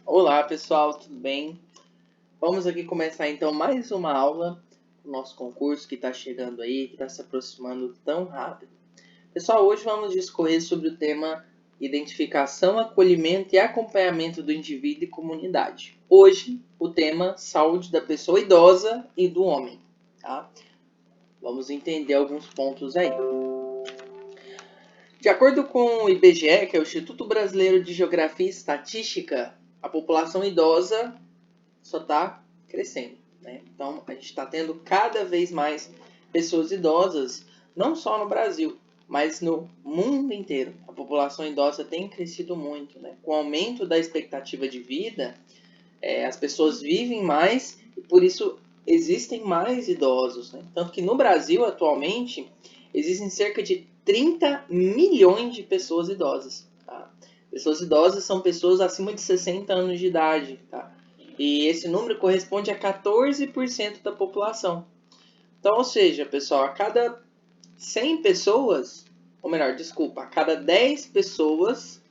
Olá pessoal, tudo bem? Vamos aqui começar então mais uma aula do nosso concurso que está chegando aí, que está se aproximando tão rápido. Pessoal, hoje vamos discorrer sobre o tema identificação, acolhimento e acompanhamento do indivíduo e comunidade. Hoje, o tema saúde da pessoa idosa e do homem, tá? Vamos entender alguns pontos aí. De acordo com o IBGE, que é o Instituto Brasileiro de Geografia e Estatística, a população idosa só está crescendo, né? Então, a gente está tendo cada vez mais pessoas idosas, não só no Brasil, mas no mundo inteiro. A população idosa tem crescido muito, né? Com o aumento da expectativa de vida, as pessoas vivem mais e por isso existem mais idosos, né? Tanto que no Brasil, atualmente, existem cerca de 30 milhões de pessoas idosas, tá? Pessoas idosas são pessoas acima de 60 anos de idade, tá? E esse número corresponde a 14% da população. Então, ou seja, pessoal, a cada 100 pessoas, ou melhor, desculpa, a cada 10 pessoas,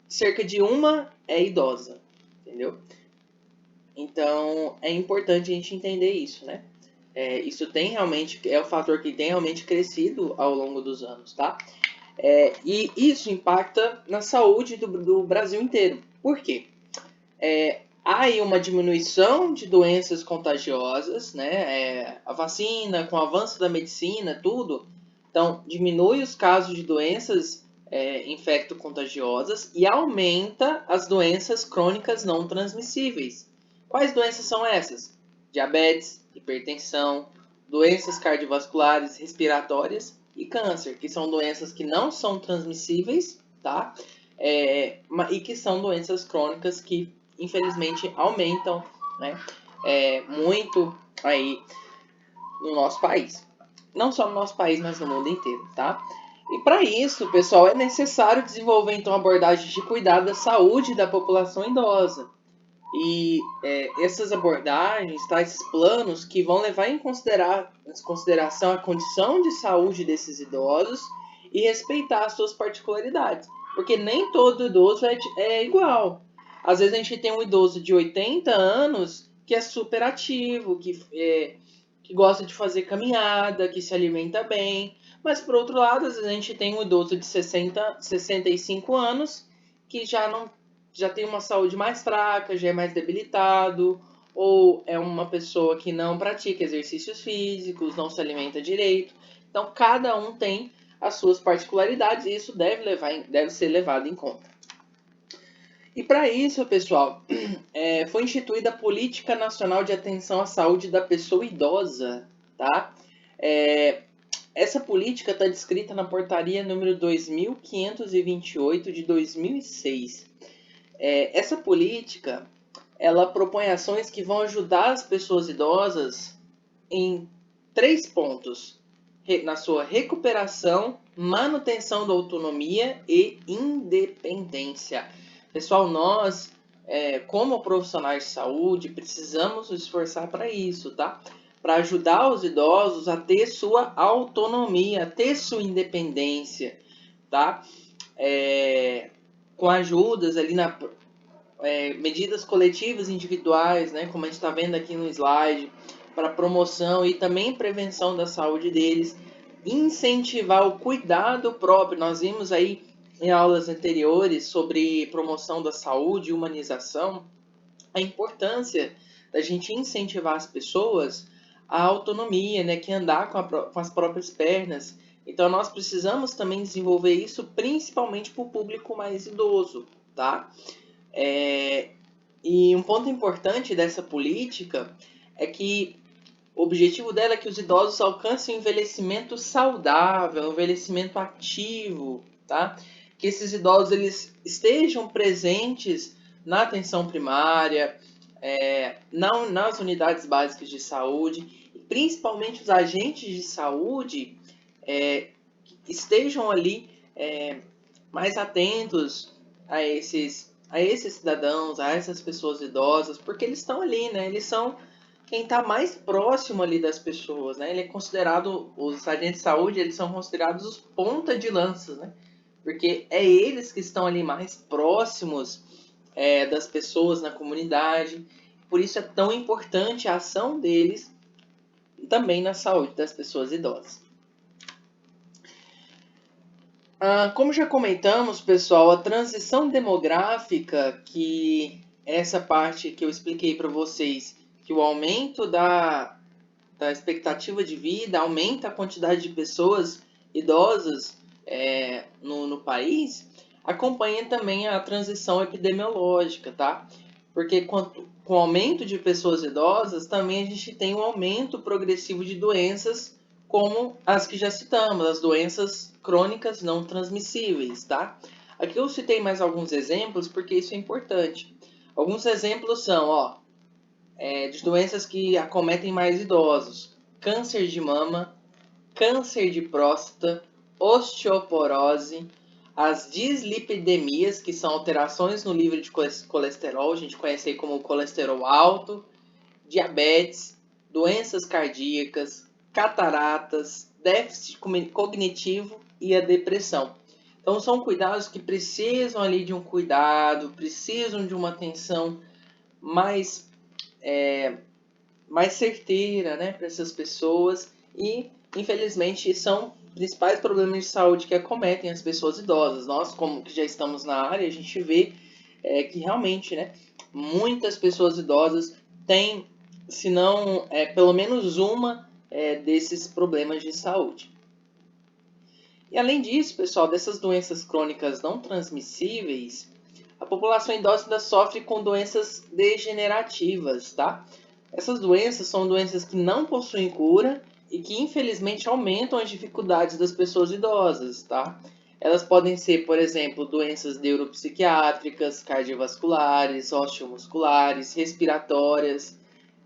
cerca de uma é idosa, entendeu? Então, é importante a gente entender isso, né? Isso tem realmente, é o fator que tem realmente crescido ao longo dos anos, tá? E isso impacta na saúde do Brasil inteiro. Por quê? Há aí uma diminuição de doenças contagiosas, né? A vacina, com o avanço da medicina, tudo, então diminui os casos de doenças infecto-contagiosas e aumenta as doenças crônicas não transmissíveis. Quais doenças são essas? Diabetes, hipertensão, doenças cardiovasculares, respiratórias e câncer, que são doenças que não são transmissíveis, tá? E que são doenças crônicas que infelizmente aumentam, né, muito aí no nosso país. Não só no nosso país, mas no mundo inteiro, tá? E para isso, pessoal, é necessário desenvolver então abordagens de cuidado da saúde da população idosa. E essas abordagens, tá, esses planos que vão levar em consideração a condição de saúde desses idosos e respeitar as suas particularidades. Porque nem todo idoso é igual. Às vezes a gente tem um idoso de 80 anos que é super ativo, que gosta de fazer caminhada, que se alimenta bem. Mas por outro lado, às vezes a gente tem um idoso de 65 anos que já tem uma saúde mais fraca, já é mais debilitado, ou é uma pessoa que não pratica exercícios físicos, não se alimenta direito. Então, cada um tem as suas particularidades e isso deve ser levado em conta. E para isso, pessoal, foi instituída a Política Nacional de Atenção à Saúde da Pessoa Idosa, tá? Essa política está descrita na portaria número 2528 de 2006. Essa política, ela propõe ações que vão ajudar as pessoas idosas em 3 pontos: na sua recuperação, manutenção da autonomia e independência. Pessoal, nós, como profissionais de saúde, precisamos nos esforçar para isso, tá? Para ajudar os idosos a ter sua autonomia, a ter sua independência, tá? Com ajudas ali medidas coletivas individuais, né, como a gente está vendo aqui no slide, para promoção e também prevenção da saúde deles, incentivar o cuidado próprio. Nós vimos aí em aulas anteriores sobre promoção da saúde e humanização, a importância da gente incentivar as pessoas à autonomia, né, que andar com as próprias pernas. Então nós precisamos também desenvolver isso principalmente para o público mais idoso, tá? E um ponto importante dessa política é que o objetivo dela é que os idosos alcancem um envelhecimento saudável, um envelhecimento ativo, tá? Que esses idosos eles estejam presentes na atenção primária, nas unidades básicas de saúde, e principalmente os agentes de saúde estejam ali mais atentos a esses cidadãos, a essas pessoas idosas, porque eles estão ali, né? Eles são quem está mais próximo ali das pessoas, né? Ele é considerado, os agentes de saúde, eles são considerados os ponta de lança, né? Porque é eles que estão ali mais próximos das pessoas na comunidade. Por isso é tão importante a ação deles também na saúde das pessoas idosas. Como já comentamos, pessoal, a transição demográfica, que essa parte que eu expliquei para vocês, que o aumento da expectativa de vida aumenta a quantidade de pessoas idosas no país, acompanha também a transição epidemiológica, tá? Porque com o aumento de pessoas idosas, também a gente tem um aumento progressivo de doenças, como as que já citamos, as doenças crônicas não transmissíveis, tá? Aqui eu citei mais alguns exemplos, porque isso é importante. Alguns exemplos são, de doenças que acometem mais idosos: câncer de mama, câncer de próstata, osteoporose, as dislipidemias, que são alterações no nível de colesterol, a gente conhece aí como colesterol alto, diabetes, doenças cardíacas, cataratas, déficit cognitivo e a depressão. Então são cuidados que precisam ali de um cuidado, precisam de uma atenção mais certeira, né, para essas pessoas, e infelizmente são principais problemas de saúde que acometem as pessoas idosas. Nós, como que já estamos na área, a gente vê que realmente, né, muitas pessoas idosas têm, se não pelo menos uma desses problemas de saúde. E além disso, pessoal, dessas doenças crônicas não transmissíveis, a população idosa ainda sofre com doenças degenerativas, tá? Essas doenças são doenças que não possuem cura e que infelizmente aumentam as dificuldades das pessoas idosas, tá? Elas podem ser, por exemplo, doenças neuropsiquiátricas, cardiovasculares, osteomusculares, respiratórias,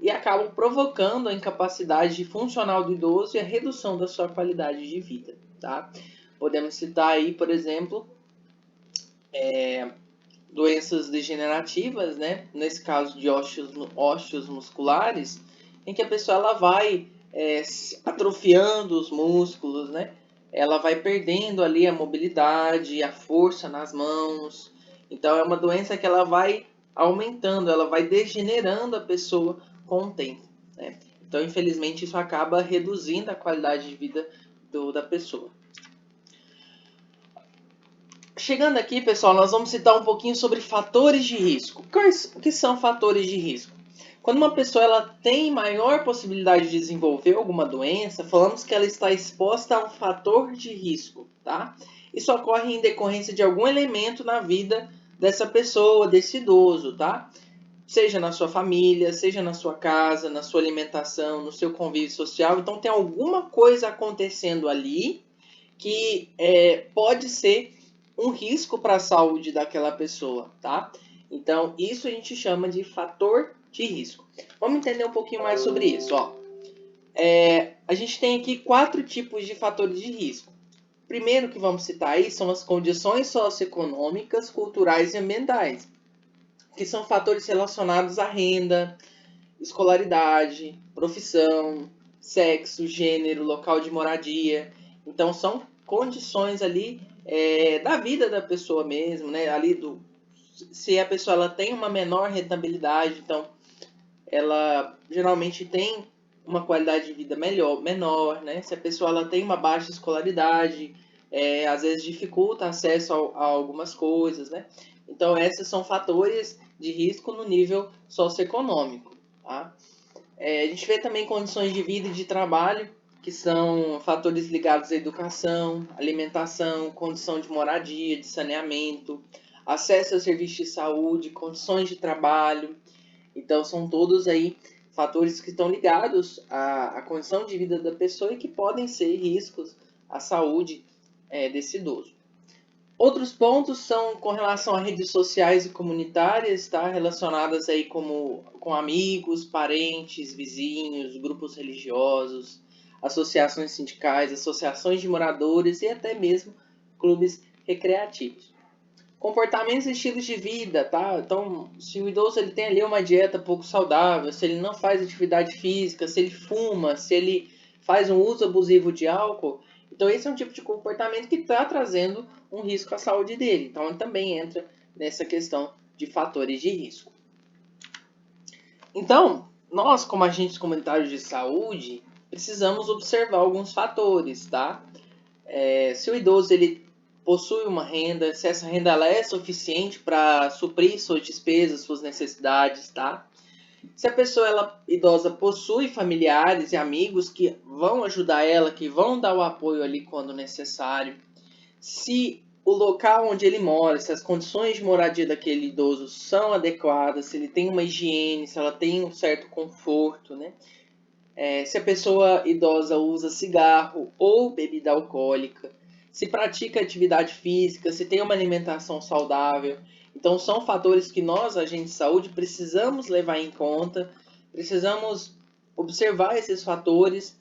e acabam provocando a incapacidade funcional do idoso e a redução da sua qualidade de vida, tá? Podemos citar aí, por exemplo, doenças degenerativas, né? Nesse caso de ósseos musculares, em que a pessoa ela vai atrofiando os músculos, né? Ela vai perdendo ali a mobilidade, a força nas mãos. Então é uma doença que ela vai aumentando, ela vai degenerando a pessoa com o tempo, né? Então, infelizmente, isso acaba reduzindo a qualidade de vida da pessoa. Chegando aqui, pessoal, nós vamos citar um pouquinho sobre fatores de risco. O que são fatores de risco? Quando uma pessoa ela tem maior possibilidade de desenvolver alguma doença, falamos que ela está exposta a um fator de risco, tá? Isso ocorre em decorrência de algum elemento na vida dessa pessoa, desse idoso, tá? Seja na sua família, seja na sua casa, na sua alimentação, no seu convívio social. Então tem alguma coisa acontecendo ali que pode ser um risco para a saúde daquela pessoa, tá? Então, isso a gente chama de fator de risco. Vamos entender um pouquinho mais sobre isso, ó. A gente tem aqui 4 tipos de fatores de risco. Primeiro que vamos citar aí são as condições socioeconômicas, culturais e ambientais, que são fatores relacionados à renda, escolaridade, profissão, sexo, gênero, local de moradia. Então, são condições ali da vida da pessoa mesmo, né? Ali se a pessoa ela tem uma menor rentabilidade, então ela geralmente tem uma qualidade de vida menor, né? Se a pessoa ela tem uma baixa escolaridade, às vezes dificulta acesso a algumas coisas, né? Então, esses são fatores de risco no nível socioeconômico, tá? A gente vê também condições de vida e de trabalho, que são fatores ligados à educação, alimentação, condição de moradia, de saneamento, acesso a serviços de saúde, condições de trabalho. Então, são todos aí fatores que estão ligados à condição de vida da pessoa e que podem ser riscos à saúde desse idoso. Outros pontos são com relação a redes sociais e comunitárias, tá? Relacionadas aí com amigos, parentes, vizinhos, grupos religiosos, associações sindicais, associações de moradores e até mesmo clubes recreativos. Comportamentos e estilos de vida, tá? Então, se o idoso ele tem ali uma dieta pouco saudável, se ele não faz atividade física, se ele fuma, se ele faz um uso abusivo de álcool, então esse é um tipo de comportamento que está trazendo um risco à saúde dele. Então, ele também entra nessa questão de fatores de risco. Então, nós, como agentes comunitários de saúde, precisamos observar alguns fatores, tá? Se o idoso ele possui uma renda, se essa renda ela é suficiente para suprir suas despesas, suas necessidades, tá? Se a pessoa idosa possui familiares e amigos que vão ajudar ela, que vão dar o apoio ali quando necessário. Se o local onde ele mora, se as condições de moradia daquele idoso são adequadas, se ele tem uma higiene, se ela tem um certo conforto, né? Se a pessoa idosa usa cigarro ou bebida alcoólica, se pratica atividade física, se tem uma alimentação saudável. Então, são fatores que nós, agentes de saúde, precisamos levar em conta, precisamos observar esses fatores,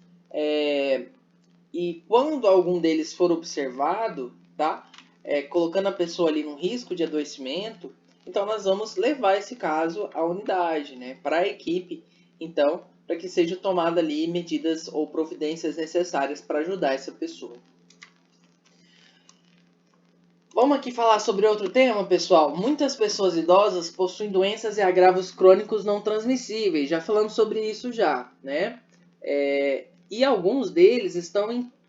e quando algum deles for observado, tá? Colocando a pessoa ali num risco de adoecimento, então nós vamos levar esse caso à unidade, né? Para a equipe, então, para que sejam tomadas ali medidas ou providências necessárias para ajudar essa pessoa. Vamos aqui falar sobre outro tema, pessoal. Muitas pessoas idosas possuem doenças e agravos crônicos não transmissíveis. Já falamos sobre isso já, né? E alguns deles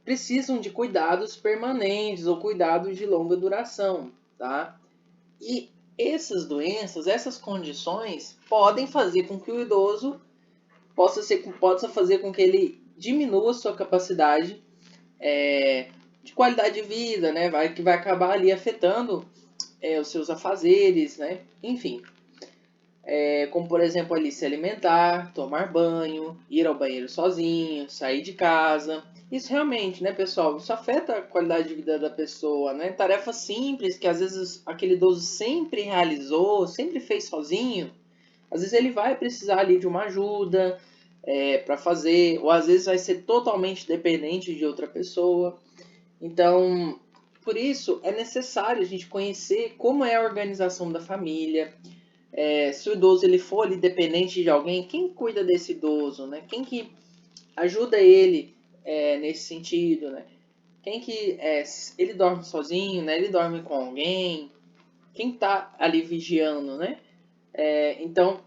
precisam de cuidados permanentes ou cuidados de longa duração, tá? E essas doenças, essas condições podem fazer com que o idoso possa fazer com que ele diminua sua capacidade de qualidade de vida, né? Que vai acabar ali afetando os seus afazeres, né? Enfim, como por exemplo ali se alimentar, tomar banho, ir ao banheiro sozinho, sair de casa. Isso realmente, né, pessoal, isso afeta a qualidade de vida da pessoa, né? Tarefas simples que às vezes aquele idoso sempre realizou, sempre fez sozinho, às vezes ele vai precisar ali de uma ajuda para fazer, ou às vezes vai ser totalmente dependente de outra pessoa. Então, por isso é necessário a gente conhecer como é a organização da família. Se o idoso ele for ali dependente de alguém, quem cuida desse idoso, né? Quem que ajuda ele nesse sentido, né? Quem que ele dorme sozinho, né? Ele dorme com alguém? Quem está ali vigiando, né? Então,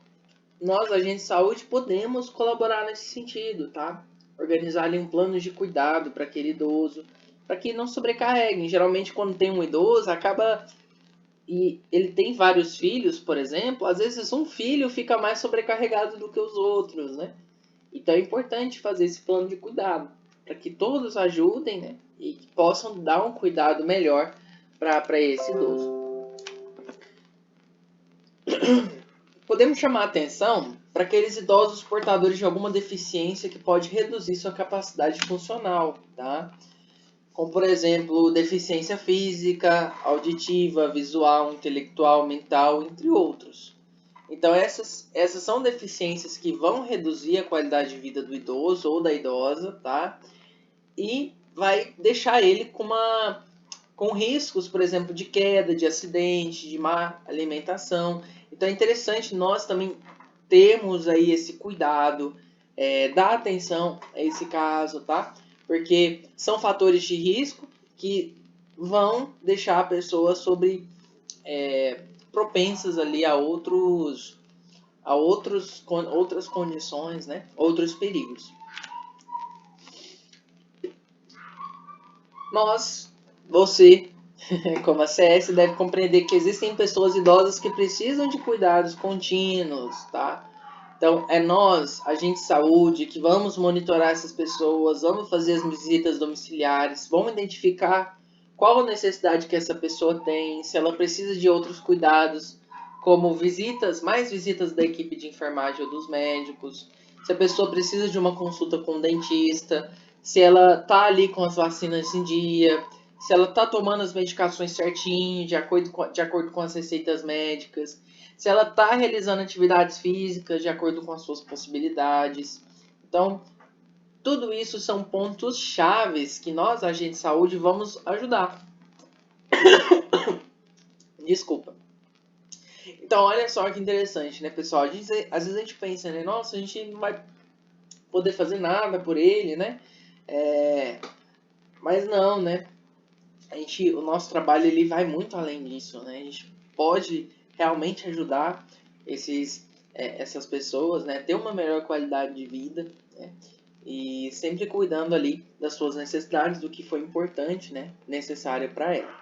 nós, agentes de saúde, podemos colaborar nesse sentido, tá? Organizar ali um plano de cuidado para aquele idoso, para que não sobrecarreguem. Geralmente, quando tem um idoso, e ele tem vários filhos, por exemplo, às vezes um filho fica mais sobrecarregado do que os outros, né? Então é importante fazer esse plano de cuidado, para que todos ajudem, né? E que possam dar um cuidado melhor para esse idoso. Podemos chamar a atenção para aqueles idosos portadores de alguma deficiência que pode reduzir sua capacidade funcional, tá? Como, por exemplo, deficiência física, auditiva, visual, intelectual, mental, entre outros. Então, essas são deficiências que vão reduzir a qualidade de vida do idoso ou da idosa, tá? E vai deixar ele com riscos, por exemplo, de queda, de acidente, de má alimentação. Então, é interessante nós também termos aí esse cuidado, dar atenção a esse caso, tá? Porque são fatores de risco que vão deixar a pessoa propensas ali a outras condições, né? Outros perigos. Você, como a CS, deve compreender que existem pessoas idosas que precisam de cuidados contínuos, tá? Então, é nós, agentes de saúde, que vamos monitorar essas pessoas, vamos fazer as visitas domiciliares, vamos identificar qual a necessidade que essa pessoa tem, se ela precisa de outros cuidados, como mais visitas da equipe de enfermagem ou dos médicos, se a pessoa precisa de uma consulta com o dentista, se ela está ali com as vacinas em dia, se ela está tomando as medicações certinho, de acordo com as receitas médicas, se ela está realizando atividades físicas de acordo com as suas possibilidades. Então, tudo isso são pontos chaves que nós, agentes de saúde, vamos ajudar. Desculpa. Então, olha só que interessante, né, pessoal? Às vezes a gente pensa, né? Nossa, a gente não vai poder fazer nada por ele, né? Mas não, né? O nosso trabalho ele vai muito além disso, né? A gente pode realmente ajudar essas pessoas, né, ter uma melhor qualidade de vida, né, e sempre cuidando ali das suas necessidades, do que foi importante, né, necessário para ela.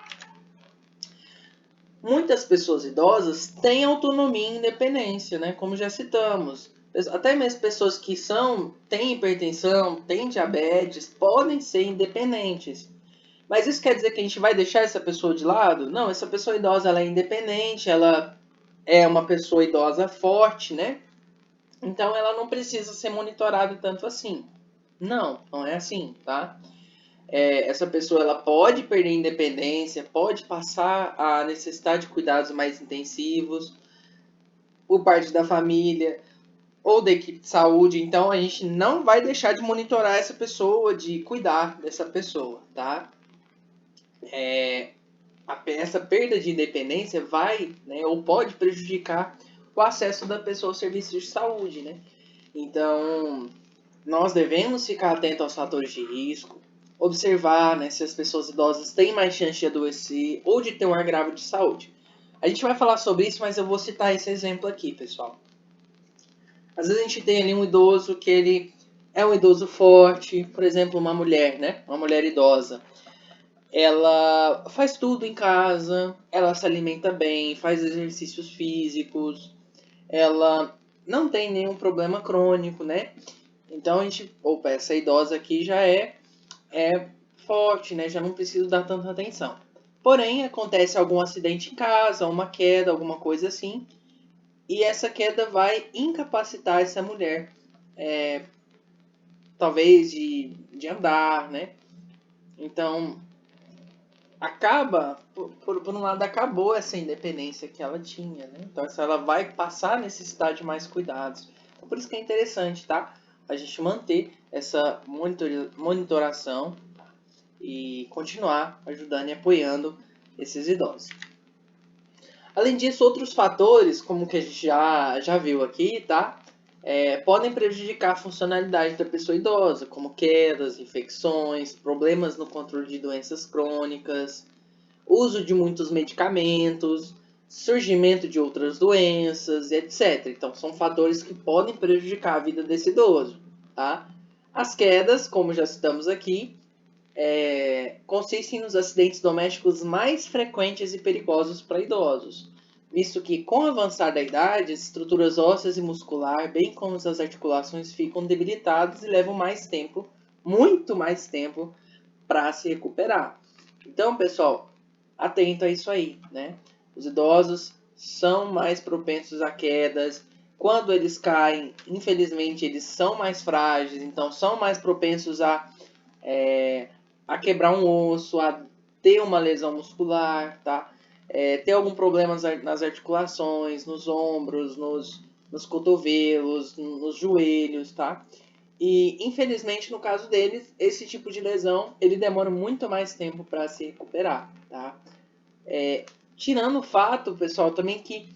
Muitas pessoas idosas têm autonomia e independência, né, como já citamos. Até mesmo pessoas que têm hipertensão, têm diabetes, podem ser independentes. Mas isso quer dizer que a gente vai deixar essa pessoa de lado? Não, essa pessoa idosa ela é independente, ela é uma pessoa idosa forte, né? Então ela não precisa ser monitorada tanto assim. Não, não é assim, tá? Essa pessoa ela pode perder a independência, pode passar a necessitar de cuidados mais intensivos por parte da família ou da equipe de saúde. Então a gente não vai deixar de monitorar essa pessoa, de cuidar dessa pessoa, tá? Essa perda de independência vai, né, ou pode prejudicar o acesso da pessoa aos serviços de saúde, né? Então, nós devemos ficar atentos aos fatores de risco, observar, né, se as pessoas idosas têm mais chance de adoecer ou de ter um agravo de saúde. A gente vai falar sobre isso, mas eu vou citar esse exemplo aqui, pessoal. Às vezes a gente tem ali um idoso que ele é um idoso forte, por exemplo, uma mulher, né? Uma mulher idosa. Ela faz tudo em casa, ela se alimenta bem, faz exercícios físicos, ela não tem nenhum problema crônico, né? Então a gente, opa, essa idosa aqui já é forte, né? Já não precisa dar tanta atenção. Porém, acontece algum acidente em casa, uma queda, alguma coisa assim, e essa queda vai incapacitar essa mulher, talvez de andar, né? Então, por um lado, acabou essa independência que ela tinha, né? Então, ela vai passar a necessidade de mais cuidados. Então, por isso que é interessante, tá? A gente manter essa monitoração e continuar ajudando e apoiando esses idosos. Além disso, outros fatores, como que a gente já viu aqui, tá? Podem prejudicar a funcionalidade da pessoa idosa, como quedas, infecções, problemas no controle de doenças crônicas, uso de muitos medicamentos, surgimento de outras doenças, etc. Então, são fatores que podem prejudicar a vida desse idoso, tá? As quedas, como já citamos aqui, consistem nos acidentes domésticos mais frequentes e perigosos para idosos, visto que, com o avançar da idade, as estruturas ósseas e muscular, bem como as articulações, ficam debilitadas e levam mais tempo, muito mais tempo, para se recuperar. Então, pessoal, atento a isso aí, né? Os idosos são mais propensos a quedas. Quando eles caem, infelizmente, eles são mais frágeis, então são mais propensos a quebrar um osso, a ter uma lesão muscular, tá? Ter algum problema nas articulações, nos ombros, nos cotovelos, nos joelhos, tá? E, infelizmente, no caso deles, esse tipo de lesão, ele demora muito mais tempo para se recuperar, tá? Tirando o fato, pessoal, também que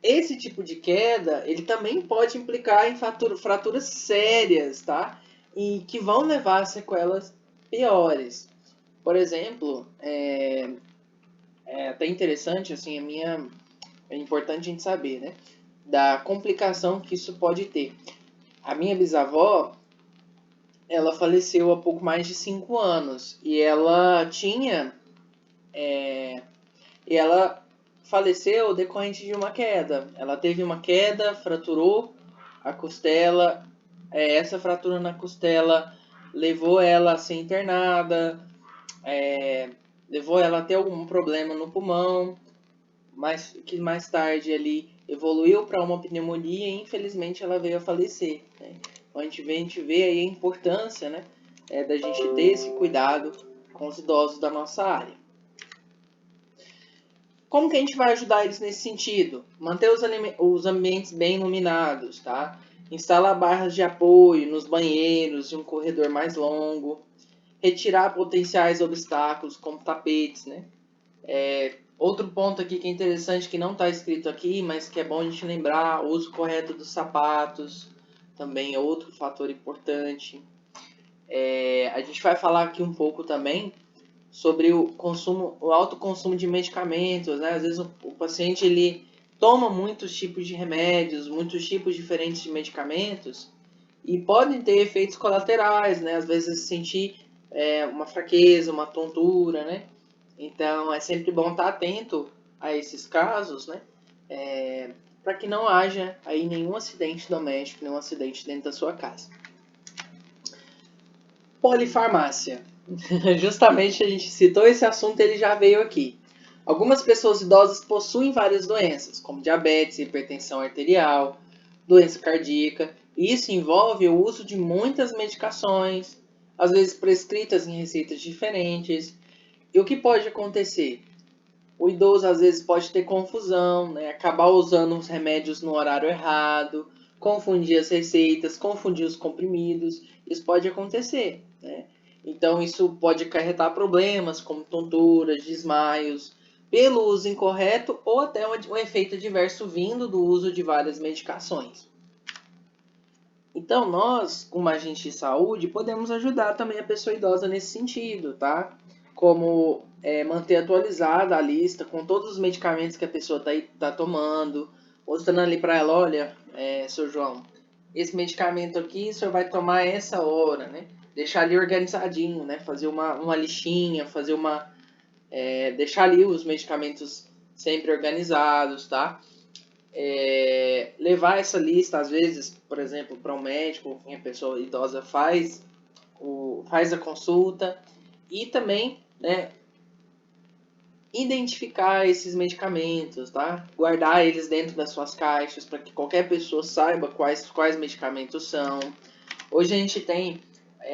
esse tipo de queda, ele também pode implicar em fraturas sérias, tá? E que vão levar a sequelas piores. Por exemplo, até interessante, assim, é importante a gente saber, né? Da complicação que isso pode ter. A minha bisavó, ela faleceu há pouco mais de 5 anos e ela tinha e ela faleceu decorrente de uma queda. Ela teve uma queda, fraturou a costela. Essa fratura na costela levou ela a ser internada, levou ela a ter algum problema no pulmão, mas que mais tarde ali evoluiu para uma pneumonia e infelizmente ela veio a falecer, né? Então a gente vê aí a importância, né, da gente ter esse cuidado com os idosos da nossa área. Como que a gente vai ajudar eles nesse sentido? Manter os ambientes bem iluminados, tá? Instalar barras de apoio nos banheiros e um corredor mais longo. Retirar potenciais obstáculos, como tapetes, né? Outro ponto aqui que é interessante, que não está escrito aqui, mas que é bom a gente lembrar, o uso correto dos sapatos também é outro fator importante. A gente vai falar aqui um pouco também sobre o consumo, o alto consumo de medicamentos, né? Às vezes o paciente ele toma muitos tipos de remédios, muitos tipos diferentes de medicamentos e podem ter efeitos colaterais, né? Às vezes sentir uma fraqueza, uma tontura, né? Então é sempre bom estar atento a esses casos, né? Para que não haja aí nenhum acidente doméstico, nenhum acidente dentro da sua casa. Polifarmácia. Justamente a gente citou esse assunto, ele já veio aqui. Algumas pessoas idosas possuem várias doenças, como diabetes, hipertensão arterial, doença cardíaca, e isso envolve o uso de muitas medicações, às vezes prescritas em receitas diferentes. E o que pode acontecer? O idoso às vezes pode ter confusão, né? Acabar usando os remédios no horário errado, confundir as receitas, confundir os comprimidos. Isso pode acontecer, né? Então isso pode acarretar problemas como tonturas, desmaios, pelo uso incorreto ou até um efeito adverso vindo do uso de várias medicações. Então nós, como agente de saúde, podemos ajudar também a pessoa idosa nesse sentido, tá? Como manter atualizada a lista com todos os medicamentos que a pessoa tá tomando, mostrando ali para ela, olha, seu João, esse medicamento aqui o senhor vai tomar essa hora, né? Deixar ali organizadinho, né? Fazer uma listinha, deixar ali os medicamentos sempre organizados, tá? Levar essa lista, às vezes, por exemplo, para um médico, a pessoa idosa faz a consulta e também, né, identificar esses medicamentos, tá? Guardar eles dentro das suas caixas para que qualquer pessoa saiba quais medicamentos são. Hoje a gente tem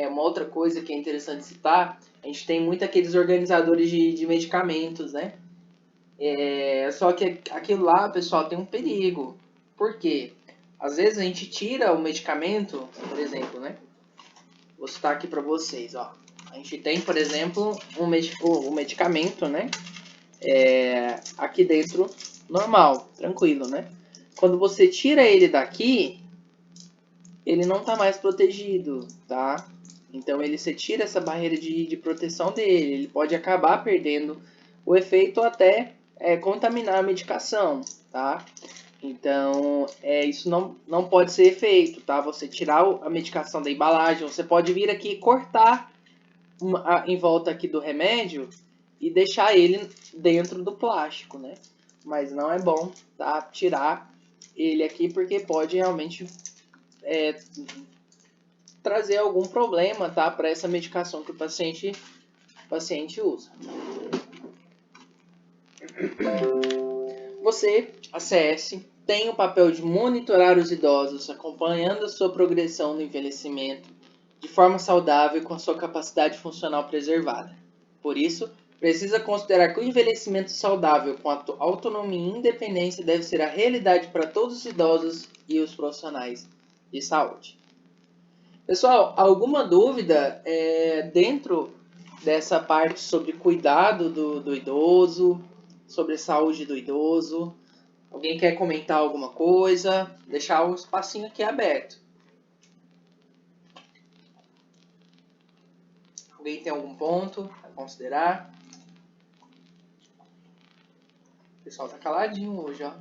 uma outra coisa que é interessante citar, a gente tem muito aqueles organizadores de medicamentos, né? Só que aquilo lá, pessoal, tem um perigo. Por quê? Às vezes a gente tira o medicamento, por exemplo, né? Vou citar aqui para vocês, ó. A gente tem, por exemplo, um medicamento, né? Aqui dentro, normal, tranquilo, né? Quando você tira ele daqui, ele não está mais protegido, tá? Então você tira essa barreira de proteção dele, ele pode acabar perdendo o efeito ou até contaminar a medicação, tá? Então, isso não pode ser feito, tá? Você tirar a medicação da embalagem, você pode vir aqui e cortar em volta aqui do remédio e deixar ele dentro do plástico, né? Mas não é bom, tá? Tirar ele aqui porque pode realmente trazer algum problema, tá? Para essa medicação que o paciente usa. Você, a CS, tem o papel de monitorar os idosos, acompanhando a sua progressão no envelhecimento de forma saudável e com a sua capacidade funcional preservada. Por isso, precisa considerar que o envelhecimento saudável com autonomia e independência deve ser a realidade para todos os idosos e os profissionais de saúde. Pessoal, alguma dúvida dentro dessa parte sobre cuidado do idoso, sobre a saúde do idoso? Alguém quer comentar alguma coisa? Deixar um espacinho aqui aberto. Alguém tem algum ponto a considerar? O pessoal tá caladinho hoje, ó.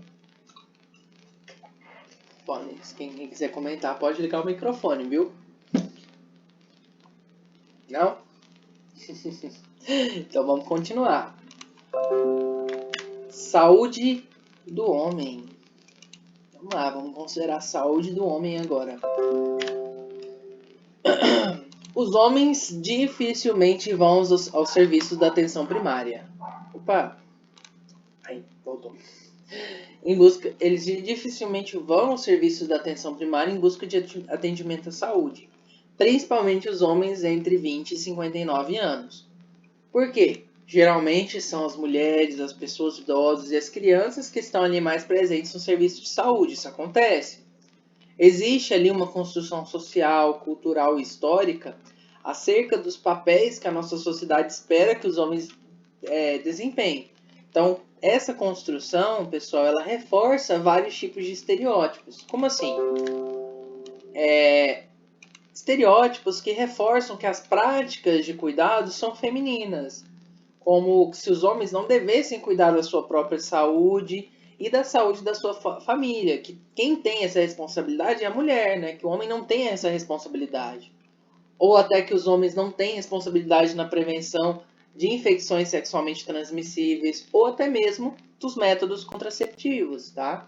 Bom, quem quiser comentar pode ligar o microfone, viu? Não? Então vamos continuar. Saúde do homem. Vamos lá, vamos considerar a saúde do homem agora. Os homens dificilmente vão aos serviços da atenção primária. Opa! Aí, voltou. Eles dificilmente vão aos serviços da atenção primária em busca de atendimento à saúde. Principalmente os homens entre 20 e 59 anos. Por quê? Geralmente são as mulheres, as pessoas idosas e as crianças que estão ali mais presentes no serviço de saúde. Isso acontece. Existe ali uma construção social, cultural e histórica acerca dos papéis que a nossa sociedade espera que os homens desempenhem. Então, essa construção, pessoal, ela reforça vários tipos de estereótipos. Como assim? Estereótipos que reforçam que as práticas de cuidado são femininas. como se os homens não devessem cuidar da sua própria saúde e da saúde da sua família, que quem tem essa responsabilidade é a mulher, né? Que o homem não tem essa responsabilidade. Ou até que os homens não têm responsabilidade na prevenção de infecções sexualmente transmissíveis, ou até mesmo dos métodos contraceptivos, tá?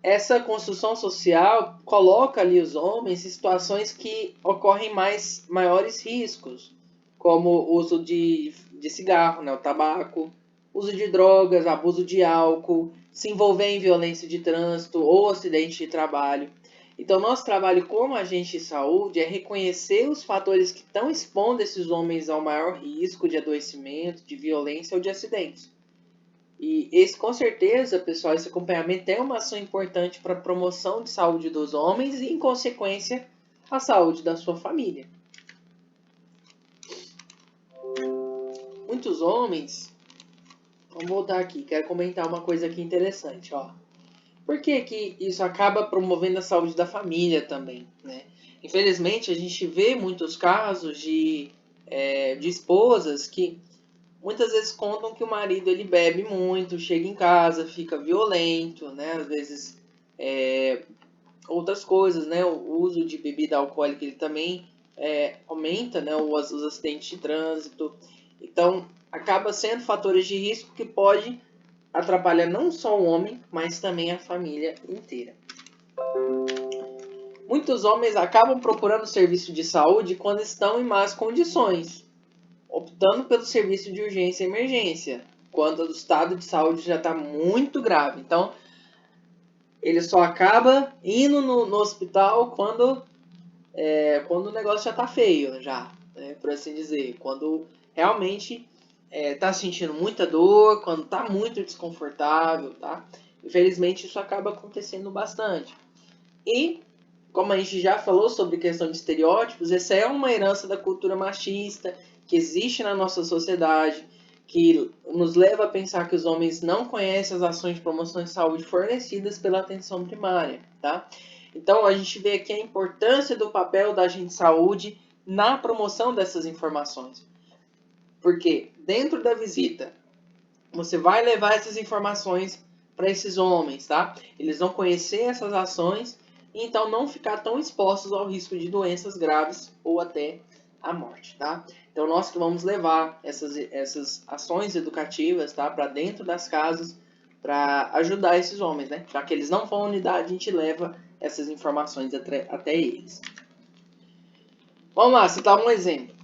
Essa construção social coloca ali os homens em situações que ocorrem maiores riscos, como o uso de cigarro, né, o tabaco, uso de drogas, abuso de álcool, se envolver em violência de trânsito ou acidente de trabalho. Então, nosso trabalho como agente de saúde é reconhecer os fatores que estão expondo esses homens ao maior risco de adoecimento, de violência ou de acidentes. E esse, com certeza, pessoal, esse acompanhamento é uma ação importante para a promoção de saúde dos homens e, em consequência, a saúde da sua família. Muitos homens... Vamos voltar aqui, quero comentar uma coisa aqui interessante, ó. Por que que isso acaba promovendo a saúde da família também, né? Infelizmente, a gente vê muitos casos de esposas que muitas vezes contam que o marido ele bebe muito, chega em casa, fica violento, né? Às vezes outras coisas, né? O uso de bebida alcoólica ele também aumenta, né? Os acidentes de trânsito. Então, acaba sendo fatores de risco que pode atrapalhar não só o homem, mas também a família inteira. Muitos homens acabam procurando serviço de saúde quando estão em más condições, optando pelo serviço de urgência e emergência, quando o estado de saúde já está muito grave. Então, ele só acaba indo no hospital quando o negócio já está feio, já, né, por assim dizer. Quando realmente está sentindo muita dor, quando está muito desconfortável, tá? Infelizmente, isso acaba acontecendo bastante. E, como a gente já falou sobre questão de estereótipos, essa é uma herança da cultura machista que existe na nossa sociedade, que nos leva a pensar que os homens não conhecem as ações de promoção de saúde fornecidas pela atenção primária, tá? Então, a gente vê aqui a importância do papel da agente de saúde na promoção dessas informações. Porque dentro da visita, você vai levar essas informações para esses homens, tá? Eles vão conhecer essas ações e então não ficar tão expostos ao risco de doenças graves ou até a morte, tá? Então nós que vamos levar essas ações educativas, tá, para dentro das casas para ajudar esses homens, né? Já que eles não vão à unidade, a gente leva essas informações até eles. Vamos lá, citar um exemplo.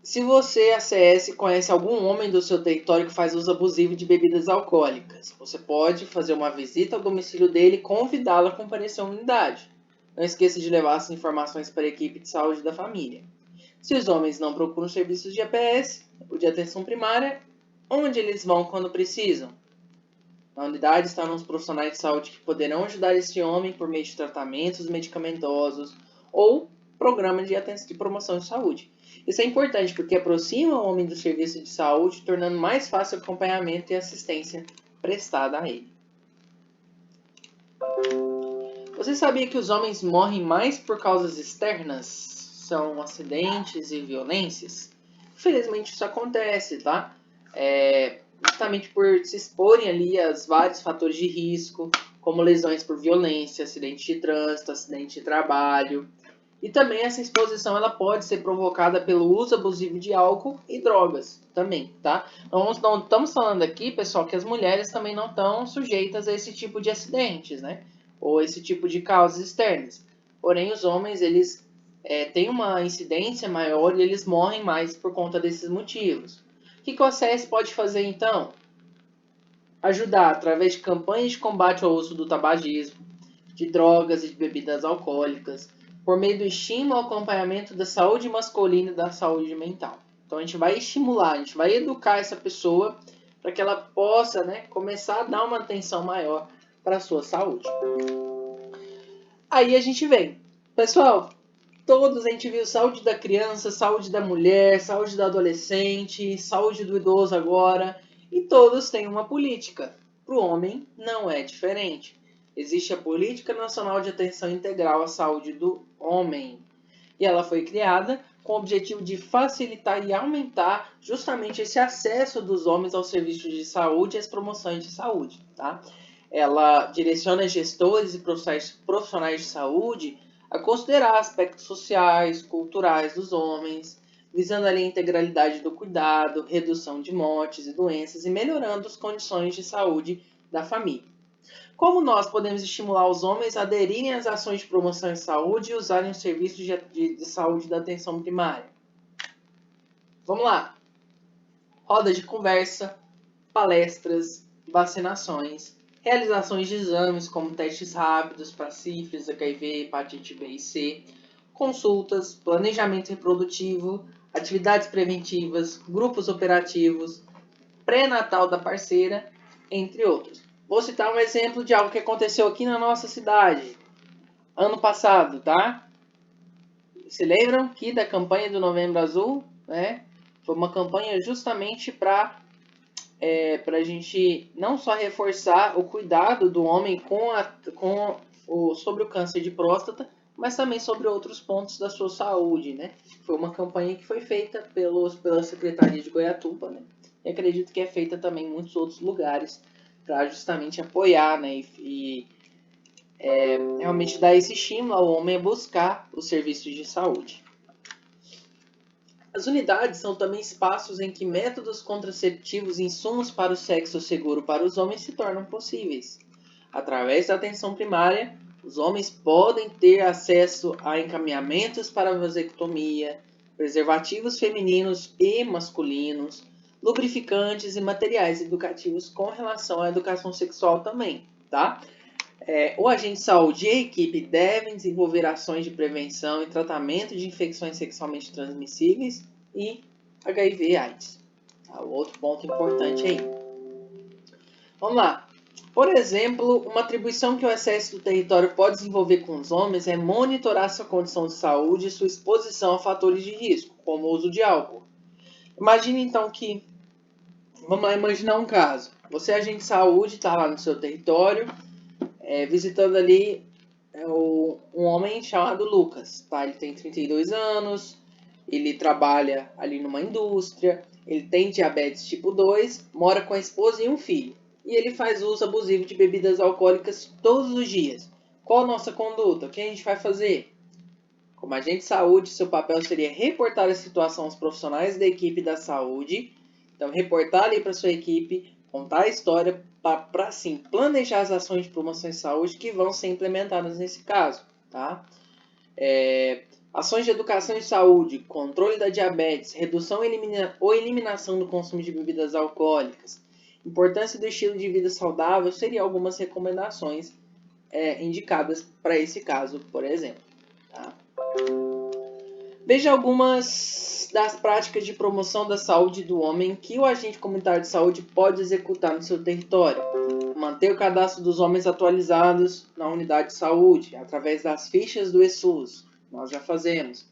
Se você, ACS, conhece algum homem do seu território que faz uso abusivo de bebidas alcoólicas, você pode fazer uma visita ao domicílio dele e convidá-lo a comparecer à unidade. Não esqueça de levar essas informações para a equipe de saúde da família. Se os homens não procuram serviços de APS, ou de atenção primária, onde eles vão quando precisam? Na unidade estão os profissionais de saúde que poderão ajudar esse homem por meio de tratamentos medicamentosos ou programas de promoção de saúde. Isso é importante porque aproxima o homem do serviço de saúde, tornando mais fácil o acompanhamento e assistência prestada a ele. Você sabia que os homens morrem mais por causas externas? São acidentes e violências? Infelizmente isso acontece, tá? Justamente por se exporem ali a vários fatores de risco, como lesões por violência, acidente de trânsito, acidente de trabalho. E também essa exposição ela pode ser provocada pelo uso abusivo de álcool e drogas também, tá? Não estamos falando aqui, pessoal, que as mulheres também não estão sujeitas a esse tipo de acidentes, né? Ou esse tipo de causas externas. Porém, os homens, eles têm uma incidência maior e eles morrem mais por conta desses motivos. O que o ACS pode fazer, então? Ajudar através de campanhas de combate ao uso do tabagismo, de drogas e de bebidas alcoólicas, por meio do estímulo ao acompanhamento da saúde masculina e da saúde mental. Então a gente vai estimular, a gente vai educar essa pessoa para que ela possa, né, começar a dar uma atenção maior para a sua saúde. Aí a gente vem. Pessoal, todos a gente viu saúde da criança, saúde da mulher, saúde do adolescente, saúde do idoso agora, e todos têm uma política. Para o homem não é diferente. Existe a Política Nacional de Atenção Integral à Saúde do Homem. E ela foi criada com o objetivo de facilitar e aumentar justamente esse acesso dos homens aos serviços de saúde e às promoções de saúde, tá? Ela direciona gestores e profissionais de saúde a considerar aspectos sociais, culturais dos homens, visando ali a integralidade do cuidado, redução de mortes e doenças e melhorando as condições de saúde da família. Como nós podemos estimular os homens a aderirem às ações de promoção de saúde e usarem os serviços de saúde da atenção primária? Vamos lá! Rodas de conversa, palestras, vacinações, realizações de exames como testes rápidos para sífilis, HIV, hepatite B e C, consultas, planejamento reprodutivo, atividades preventivas, grupos operativos, pré-natal da parceira, entre outros. Vou citar um exemplo de algo que aconteceu aqui na nossa cidade, ano passado, tá? Se lembram aqui da campanha do Novembro Azul, né? Foi uma campanha justamente para a gente não só reforçar o cuidado do homem sobre o câncer de próstata, mas também sobre outros pontos da sua saúde, né? Foi uma campanha que foi feita pela Secretaria de Goiatuba, né? E acredito que é feita também em muitos outros lugares para justamente apoiar, né? E realmente dar esse estímulo ao homem a buscar os serviços de saúde. As unidades são também espaços em que métodos contraceptivos e insumos para o sexo seguro para os homens se tornam possíveis. Através da atenção primária, os homens podem ter acesso a encaminhamentos para vasectomia, preservativos femininos e masculinos, lubrificantes e materiais educativos com relação à educação sexual também, tá? O agente de saúde e a equipe devem desenvolver ações de prevenção e tratamento de infecções sexualmente transmissíveis e HIV e AIDS. Tá? O outro ponto importante aí. Vamos lá. Por exemplo, uma atribuição que o exército do território pode desenvolver com os homens é monitorar sua condição de saúde e sua exposição a fatores de risco, como o uso de álcool. Imagine então que, vamos lá imaginar um caso. Você é agente de saúde, está lá no seu território, visitando ali um homem chamado Lucas, tá? Ele tem 32 anos, ele trabalha ali numa indústria, ele tem diabetes tipo 2, mora com a esposa e um filho. E ele faz uso abusivo de bebidas alcoólicas todos os dias. Qual a nossa conduta? O que a gente vai fazer? Como agente de saúde, seu papel seria reportar a situação aos profissionais da equipe da saúde. Então, reportar ali para sua equipe, contar a história para assim, planejar as ações de promoção de saúde que vão ser implementadas nesse caso. Tá? Ações de educação e saúde, controle da diabetes, redução ou eliminação do consumo de bebidas alcoólicas, importância do estilo de vida saudável, seriam algumas recomendações indicadas para esse caso, por exemplo. Tá? Veja algumas das práticas de promoção da saúde do homem que o agente comunitário de saúde pode executar no seu território. Manter o cadastro dos homens atualizados na unidade de saúde, através das fichas do ESUS. Nós já fazemos.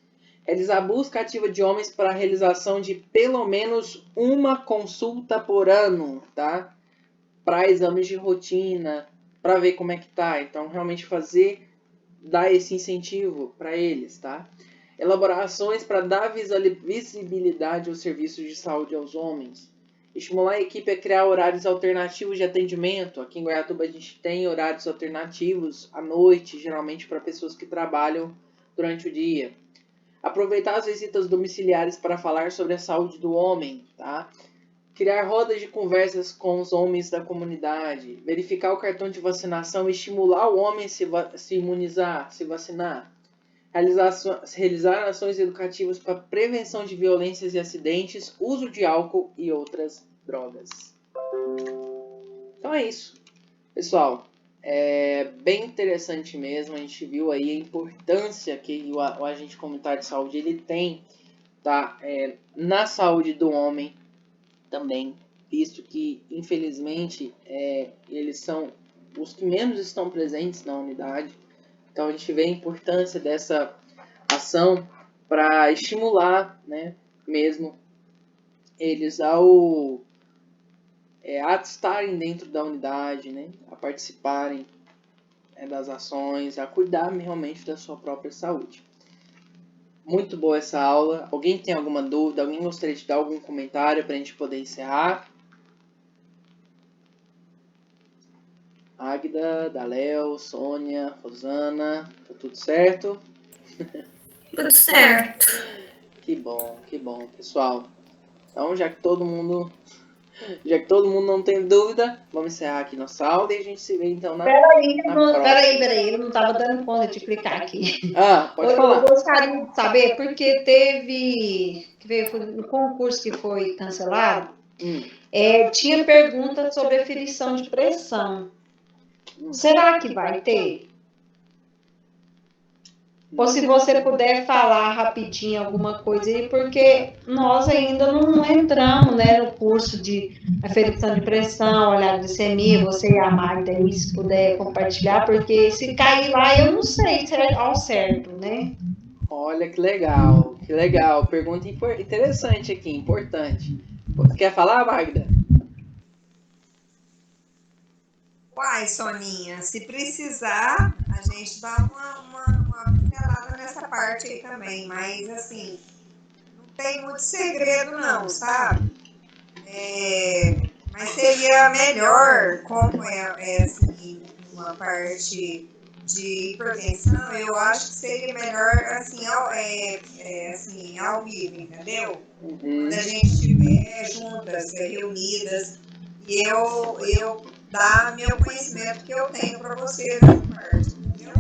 Realizar busca ativa de homens para a realização de pelo menos uma consulta por ano, tá? Para exames de rotina, para ver como é que tá. Então, realmente dar esse incentivo para eles, tá? Elaborar ações para dar visibilidade aos serviços de saúde aos homens. Estimular a equipe a criar horários alternativos de atendimento. Aqui em Goiatuba a gente tem horários alternativos à noite, geralmente para pessoas que trabalham durante o dia. Aproveitar as visitas domiciliares para falar sobre a saúde do homem, tá? Criar rodas de conversas com os homens da comunidade. Verificar o cartão de vacinação e estimular o homem a se imunizar, se vacinar. Realizar ações educativas para prevenção de violências e acidentes, uso de álcool e outras drogas. Então é isso, pessoal. É bem interessante mesmo. A gente viu aí a importância que o agente comunitário de saúde ele tem, tá? Na saúde do homem também, visto que infelizmente eles são os que menos estão presentes na unidade. Então a gente vê a importância dessa ação para estimular, né, mesmo eles a estarem dentro da unidade, né, a participarem das ações, a cuidar realmente da sua própria saúde. Muito boa essa aula. Alguém tem alguma dúvida? Alguém gostaria de dar algum comentário para a gente poder encerrar? Águida, Daléo, Sônia, Rosana, tá tudo certo? Tudo certo. Que bom, pessoal. Então, já que todo mundo não tem dúvida, vamos encerrar aqui nossa aula e a gente se vê então na próxima. Peraí, eu não estava dando conta de clicar aqui. Pode falar. Eu gostaria de saber, porque no concurso que foi cancelado, tinha perguntas sobre aferição de pressão. Será que vai ter? Ou se você puder falar rapidinho alguma coisa aí, porque nós ainda não entramos, né, no curso de aferição de pressão, olhar glicemia, você e a Magda aí, se puder compartilhar, porque se cair lá, eu não sei se é ao certo, né? Olha que legal, pergunta interessante aqui, importante. Você quer falar, Magda? Uai, Soninha, se precisar, a gente dá uma pincelada nessa parte aí também, mas assim, não tem muito segredo não, sabe? Mas seria melhor, como é assim, uma parte de prevenção, eu acho que seria melhor assim, ao vivo, entendeu? Quando a gente estiver juntas, reunidas, e eu dar meu conhecimento que eu tenho para vocês nessa parte, entendeu?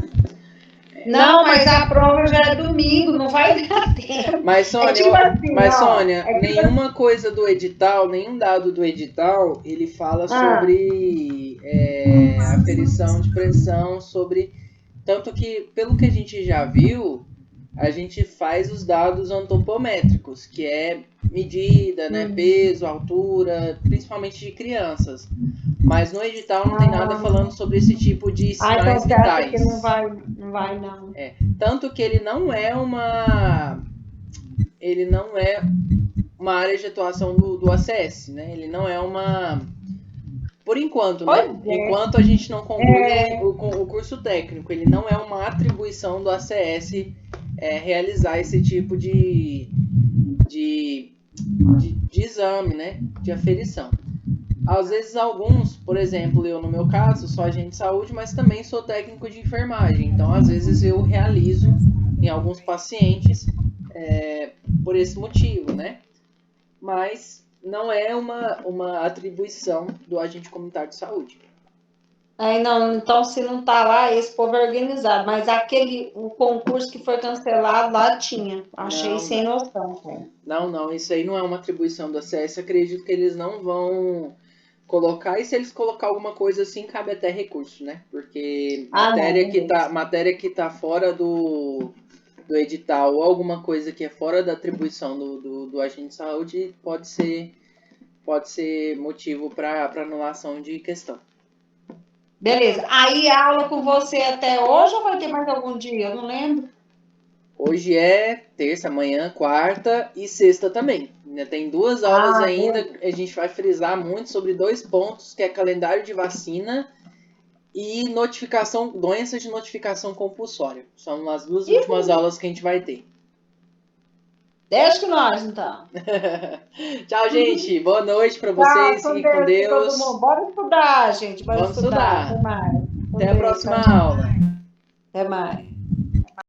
Não, mas a prova já é domingo, não vai dar tempo. Mas, Sônia, nenhuma coisa do edital, nenhum dado do edital, ele fala sobre aferição de pressão, sobre... Tanto que, pelo que a gente já viu, a gente faz os dados antropométricos, que é medida, né, peso, altura, principalmente de crianças. Mas no edital não tem nada falando sobre esse tipo de sinais vitais. Que não vai não. Tanto que ele não é uma área de atuação do ACS, né? Ele não é uma... Por enquanto, né? Enquanto a gente não conclui o curso técnico, ele não é uma atribuição do ACS realizar esse tipo de exame, né? De aferição. Às vezes alguns, por exemplo, eu no meu caso, sou agente de saúde, mas também sou técnico de enfermagem. Então, às vezes eu realizo em alguns pacientes por esse motivo, né? Mas não é uma atribuição do agente comunitário de saúde. Não, então se não tá lá, esse povo é organizado. Mas o concurso que foi cancelado lá tinha. Achei sem noção. Não, isso aí não é uma atribuição do ACS. Acredito que eles não vão colocar, e se eles colocar alguma coisa assim, cabe até recurso, né? Porque matéria que tá fora do edital ou alguma coisa que é fora da atribuição do agente de saúde pode ser motivo para anulação de questão. Beleza. Aí a aula com você até hoje ou vai ter mais algum dia? Eu não lembro. Hoje é terça, amanhã, quarta e sexta também. Ainda tem 2 aulas ainda. A gente vai frisar muito sobre 2 pontos, que é calendário de vacina e doenças de notificação compulsória. São as 2 últimas aulas que a gente vai ter. Deixa com nós, então. Tchau, gente. Boa noite para vocês. Fiquem com Deus. Todo mundo. Bora estudar, gente. Vamos estudar. Até mais. Até a próxima aula. Até mais.